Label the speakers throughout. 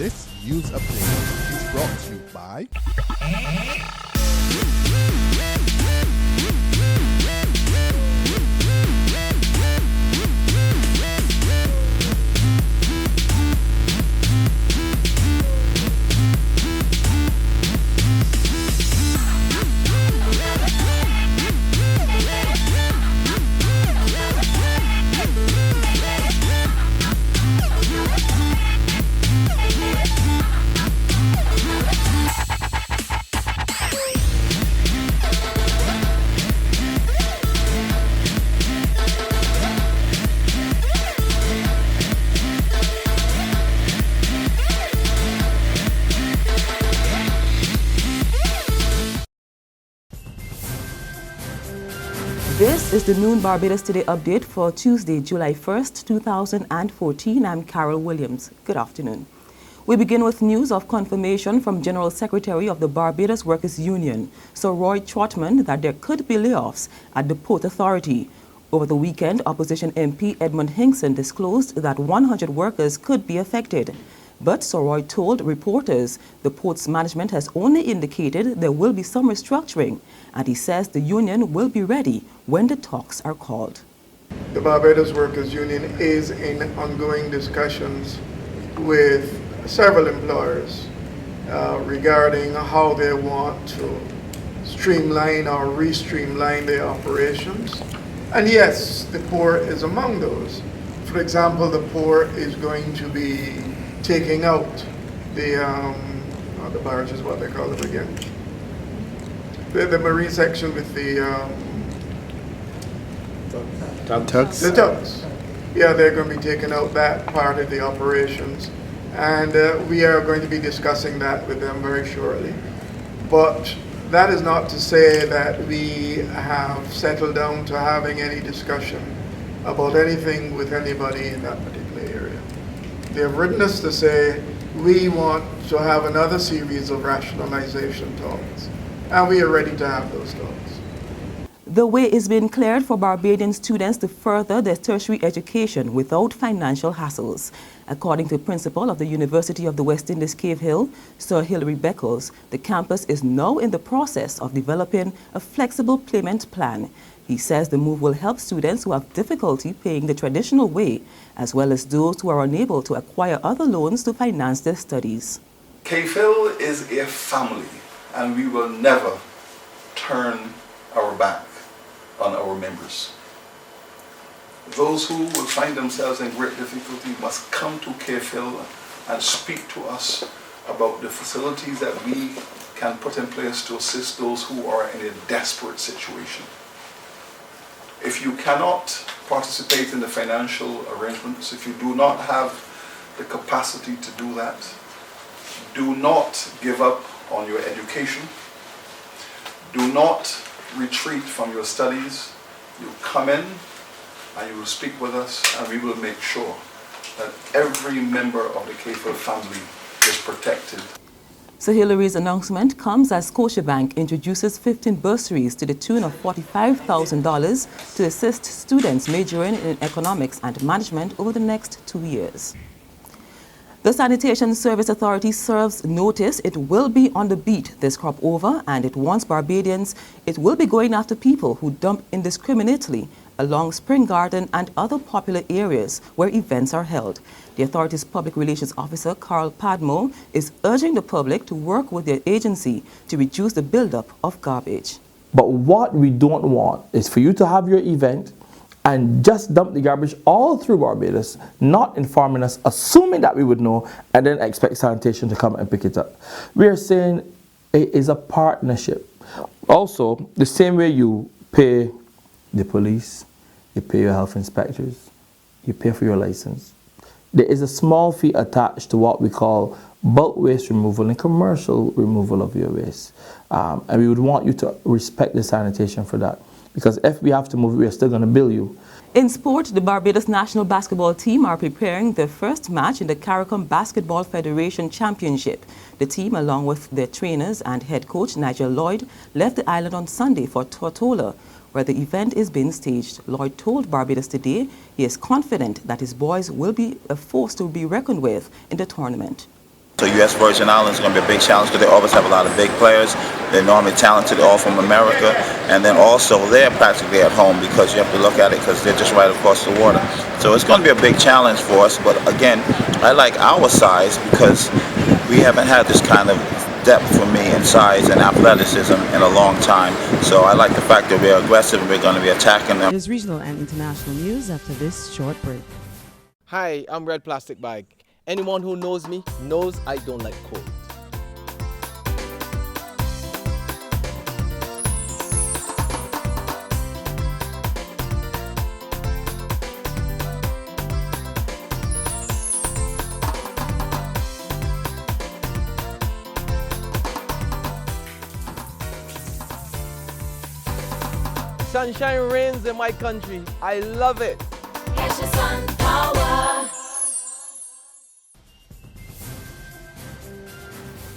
Speaker 1: This news update is brought to you by
Speaker 2: This is the Noon Barbados Today update for Tuesday, July 1st, 2014. I'm Carol Williams. Good afternoon. We begin with news of confirmation from General Secretary of the Barbados Workers Union, Sir Roy Trotman, that there could be layoffs at the Port Authority. Over the weekend, opposition MP Edmund Hinkson disclosed that 100 workers could be affected. But Sir Roy told reporters the port's management has only indicated there will be some restructuring, and he says the union will be ready when the talks are called.
Speaker 3: The Barbados Workers Union is in ongoing discussions with several employers regarding how they want to streamline or re-streamline their operations. And yes, the port is among those. For example, the port is going to be taking out the barges, what they call them again. The marine section with the
Speaker 1: tugs.
Speaker 3: The tugs. Yeah, they're going to be taking out that part of the operations. And we are going to be discussing that with them very shortly. But that is not to say that we have settled down to having any discussion about anything with anybody in that particular area. They have written us to say we want to have another series of rationalization talks, and we are ready to have those talks.
Speaker 2: The way is being cleared for Barbadian students to further their tertiary education without financial hassles. According to the principal of the University of the West Indies Cave Hill, Sir Hilary Beckles, the campus is now in the process of developing a flexible payment plan. He says the move will help students who have difficulty paying the traditional way, as well as those who are unable to acquire other loans to finance their studies.
Speaker 4: Cave Hill is a family, and we will never turn our back on our members. Those who will find themselves in great difficulty must come to Cave Hill and speak to us about the facilities that we can put in place to assist those who are in a desperate situation. If you cannot participate in the financial arrangements, if you do not have the capacity to do that, do not give up on your education. Do not retreat from your studies. You come in and you will speak with us, and we will make sure that every member of the Cave Hill family is protected.
Speaker 2: So Hilary's announcement comes as Scotiabank introduces 15 bursaries to the tune of $45,000 to assist students majoring in economics and management over the next 2 years. The Sanitation Service Authority serves notice it will be on the beat this crop over, and it warns Barbadians it will be going after people who dump indiscriminately along Spring Garden and other popular areas where events are held. The authority's public relations officer, Carl Padmo, is urging the public to work with their agency to reduce the buildup of garbage.
Speaker 5: But what we don't want is for you to have your event and just dump the garbage all through Barbados, not informing us, assuming that we would know, and then expect sanitation to come and pick it up. We are saying it is a partnership. Also, the same way you pay the police, you pay your health inspectors, you pay for your license, there is a small fee attached to what we call bulk waste removal and commercial removal of your waste. And we would want you to respect the sanitation for that. Because if we have to move, we are still going to bill you.
Speaker 2: In sport, the Barbados national basketball team are preparing their first match in the CARICOM Basketball Federation Championship. The team, along with their trainers and head coach Nigel Lloyd, left the island on Sunday for Tortola, where the event is being staged. Lloyd told Barbados Today he is confident that his boys will be a force to be reckoned with in the tournament.
Speaker 6: So U.S. Virgin Islands is going to be a big challenge because they always have a lot of big players. They're normally talented, all from America. And then also they're practically at home because you have to look at it because they're just right across the water. So it's going to be a big challenge for us. But again, I like our size because we haven't had this kind of depth for me in size and athleticism in a long time. So I like the fact that we're aggressive and we're going to be attacking them.
Speaker 7: There's regional and international news after this short break.
Speaker 8: Hi, I'm Red Plastic Bag. Anyone who knows me knows I don't like cold. Sunshine reigns in my country. I love it.
Speaker 9: Get your sun power.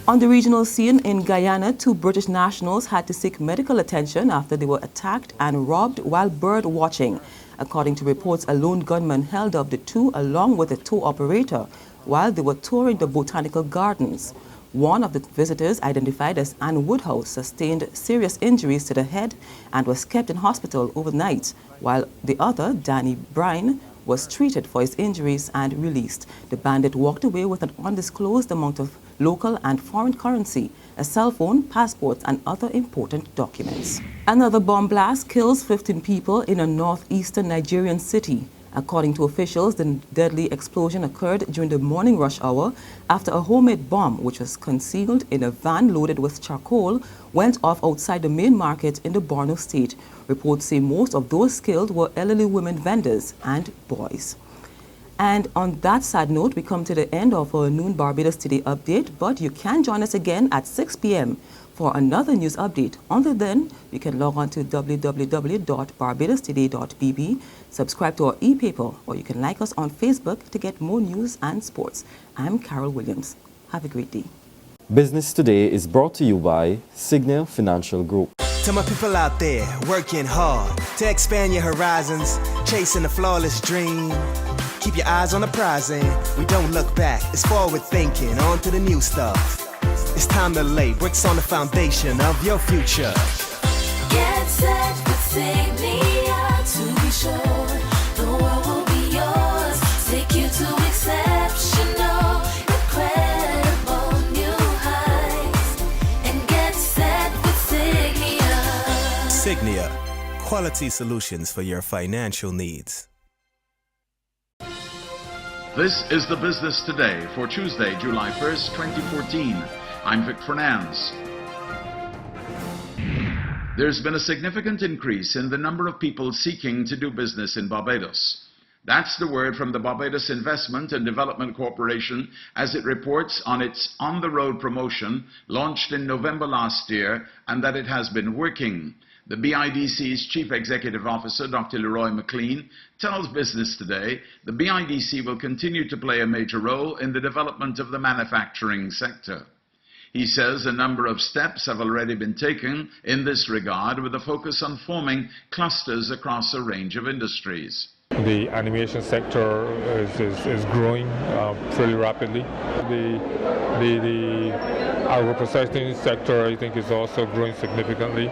Speaker 2: On the regional scene in Guyana, 2 British nationals had to seek medical attention after they were attacked and robbed while bird watching. According to reports, a lone gunman held up the 2 along with a tour operator while they were touring the botanical gardens. One of the visitors, identified as Anne Woodhouse, sustained serious injuries to the head and was kept in hospital overnight, while the other, Danny Bryan, was treated for his injuries and released. The bandit walked away with an undisclosed amount of local and foreign currency, a cell phone, passports, and other important documents. Another bomb blast kills 15 people in a northeastern Nigerian city. According to officials, the deadly explosion occurred during the morning rush hour after a homemade bomb, which was concealed in a van loaded with charcoal, went off outside the main market in the Borno state. Reports say most of those killed were elderly women vendors and boys. And on that sad note, we come to the end of our Noon Barbados Today update, but you can join us again at 6 p.m. for another news update. Until then, you can log on to www.barbadostoday.bb, subscribe to our e-paper, or you can like us on Facebook to get more news and sports. I'm Carol Williams. Have a great day.
Speaker 10: Business Today is brought to you by Signal Financial Group.
Speaker 11: To my people out there working hard to expand your horizons, chasing a flawless dream. Keep your eyes on the prize and we don't look back. It's forward thinking, on to the new stuff. It's time to lay bricks on the foundation of your future.
Speaker 9: Get set with Signia to be sure the world will be yours. Take you to exceptional, incredible new heights. And get set with Signia.
Speaker 11: Signia, quality solutions for your financial needs.
Speaker 12: This is the Business Today for Tuesday, July 1st, 2014. I'm Vic Fernandez. There's been a significant increase in the number of people seeking to do business in Barbados. That's the word from the Barbados Investment and Development Corporation as it reports on its on-the-road promotion launched in November last year and that it has been working. The BIDC's Chief Executive Officer, Dr. Leroy McLean, tells Business Today the BIDC will continue to play a major role in the development of the manufacturing sector. He says a number of steps have already been taken in this regard with a focus on forming clusters across a range of industries.
Speaker 13: The animation sector is growing pretty rapidly. The agro-processing sector, I think, is also growing significantly.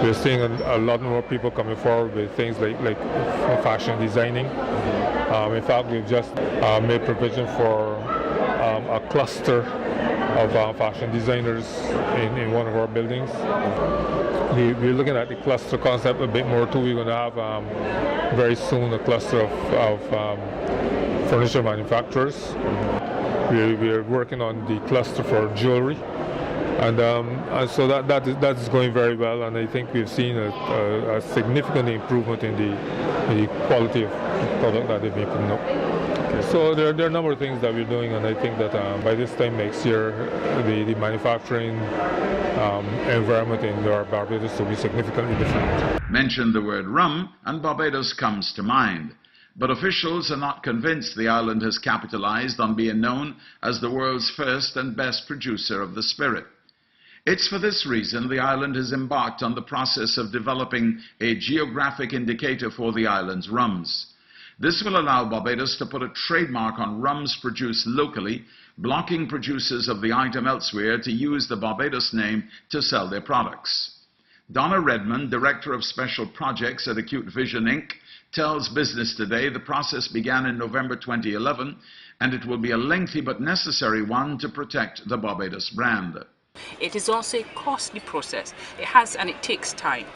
Speaker 13: We're seeing a lot more people coming forward with things like fashion designing. In fact, we've just made provision for a cluster of fashion designers in one of our buildings. We're looking at the cluster concept a bit more too. We're going to have very soon a cluster of furniture manufacturers. We're working on the cluster for jewelry, and so that is going very well. And I think we've seen a significant improvement in the quality of product that they've been putting up. So there are a number of things that we're doing, and I think that by this time next year, the manufacturing environment in Barbados will be significantly different.
Speaker 12: Mention the word rum and Barbados comes to mind. But officials are not convinced the island has capitalized on being known as the world's first and best producer of the spirit. It's for this reason the island has embarked on the process of developing a geographic indicator for the island's rums. This will allow Barbados to put a trademark on rums produced locally, blocking producers of the item elsewhere to use the Barbados name to sell their products. Donna Redmond, Director of Special Projects at Acute Vision Inc., tells Business Today the process began in November 2011, and it will be a lengthy but necessary one to protect the Barbados brand.
Speaker 14: It is also a costly process. It takes time.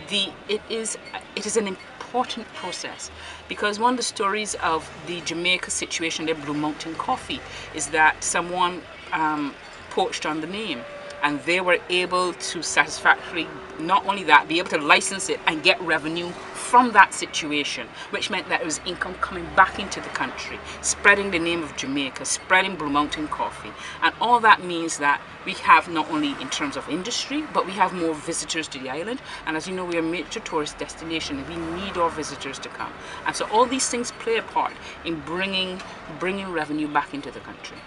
Speaker 14: It is an important process because one of the stories of the Jamaica situation, the Blue Mountain Coffee, is that someone poached on the name, and they were able to satisfactorily, not only that, be able to license it and get revenue from that situation, which meant that there was income coming back into the country, spreading the name of Jamaica, spreading Blue Mountain Coffee. And all that means that we have not only in terms of industry, but we have more visitors to the island. And as you know, we are a major tourist destination, and we need our visitors to come. And so all these things play a part in bringing revenue back into the country.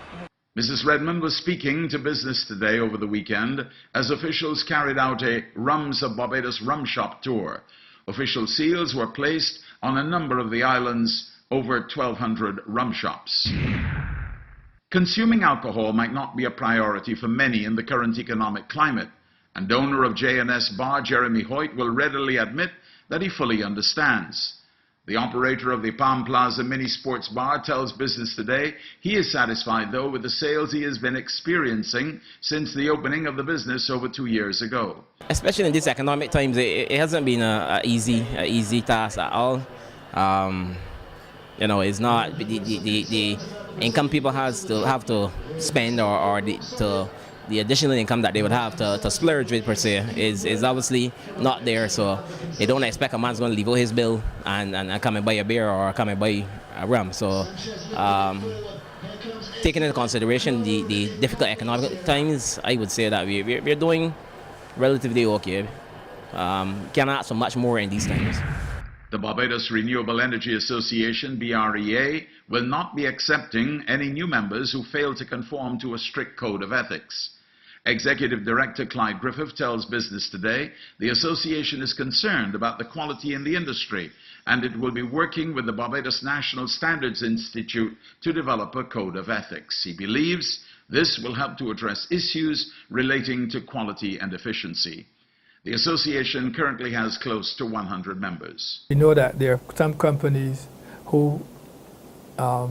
Speaker 12: Mrs. Redmond was speaking to Business Today over the weekend as officials carried out a Rums of Barbados rum shop tour. Official seals were placed on a number of the island's over 1,200 rum shops. Consuming alcohol might not be a priority for many in the current economic climate, and owner of J&S Bar, Jeremy Hoyt, will readily admit that he fully understands. The operator of the Palm Plaza Mini Sports Bar tells Business Today he is satisfied, though, with the sales he has been experiencing since the opening of the business over 2 years ago.
Speaker 15: Especially in these economic times, it hasn't been an easy task at all. It's not the income people have to spend or the additional income that they would have to splurge with per se is obviously not there, so they don't expect a man's going to leave out his bill and come and buy a beer or come and buy a rum. So taking into consideration the difficult economic times, I would say that we're doing relatively okay. Cannot ask for much more in these times.
Speaker 12: The Barbados Renewable Energy Association, BREA, will not be accepting any new members who fail to conform to a strict code of ethics. Executive Director Clyde Griffith tells Business Today the association is concerned about the quality in the industry, and it will be working with the Barbados National Standards Institute to develop a code of ethics. He believes this will help to address issues relating to quality and efficiency. The association currently has close to 100 members.
Speaker 16: We know that there are some companies who are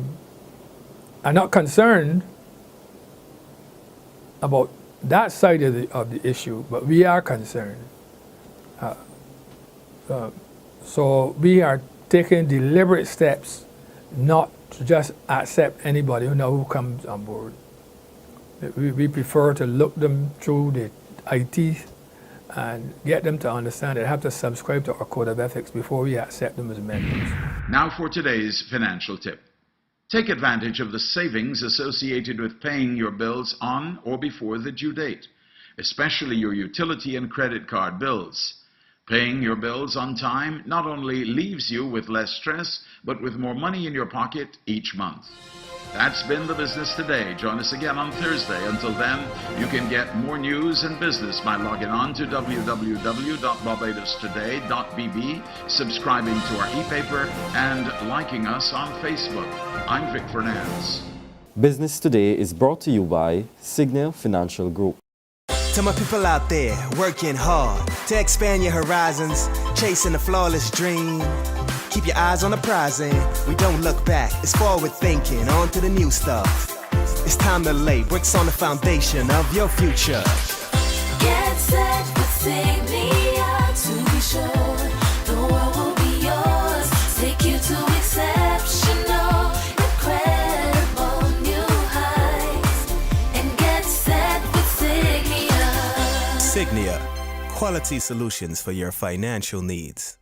Speaker 16: not concerned about that side of the issue, but we are concerned. So we are taking deliberate steps not to just accept anybody who comes on board. We prefer to look them through the IT and get them to understand they have to subscribe to our code of ethics before we accept them as members.
Speaker 12: Now for today's financial tip. Take advantage of the savings associated with paying your bills on or before the due date, especially your utility and credit card bills. Paying your bills on time not only leaves you with less stress, but with more money in your pocket each month. That's been the Business Today. Join us again on Thursday. Until then, you can get more news and business by logging on to www.barbadostoday.bb, subscribing to our e-paper, and liking us on Facebook. I'm Vic Fernandez.
Speaker 10: Business Today is brought to you by Signal Financial Group.
Speaker 11: To my people out there working hard to expand your horizons, chasing a flawless dream. Keep your eyes on the prize and we don't look back. It's forward thinking, on to the new stuff. It's time to lay bricks on the foundation of your future.
Speaker 9: Get set with Signia to be sure the world will be yours. Take you to exceptional, incredible new heights. And get set with Signia.
Speaker 11: Signia, quality solutions for your financial needs.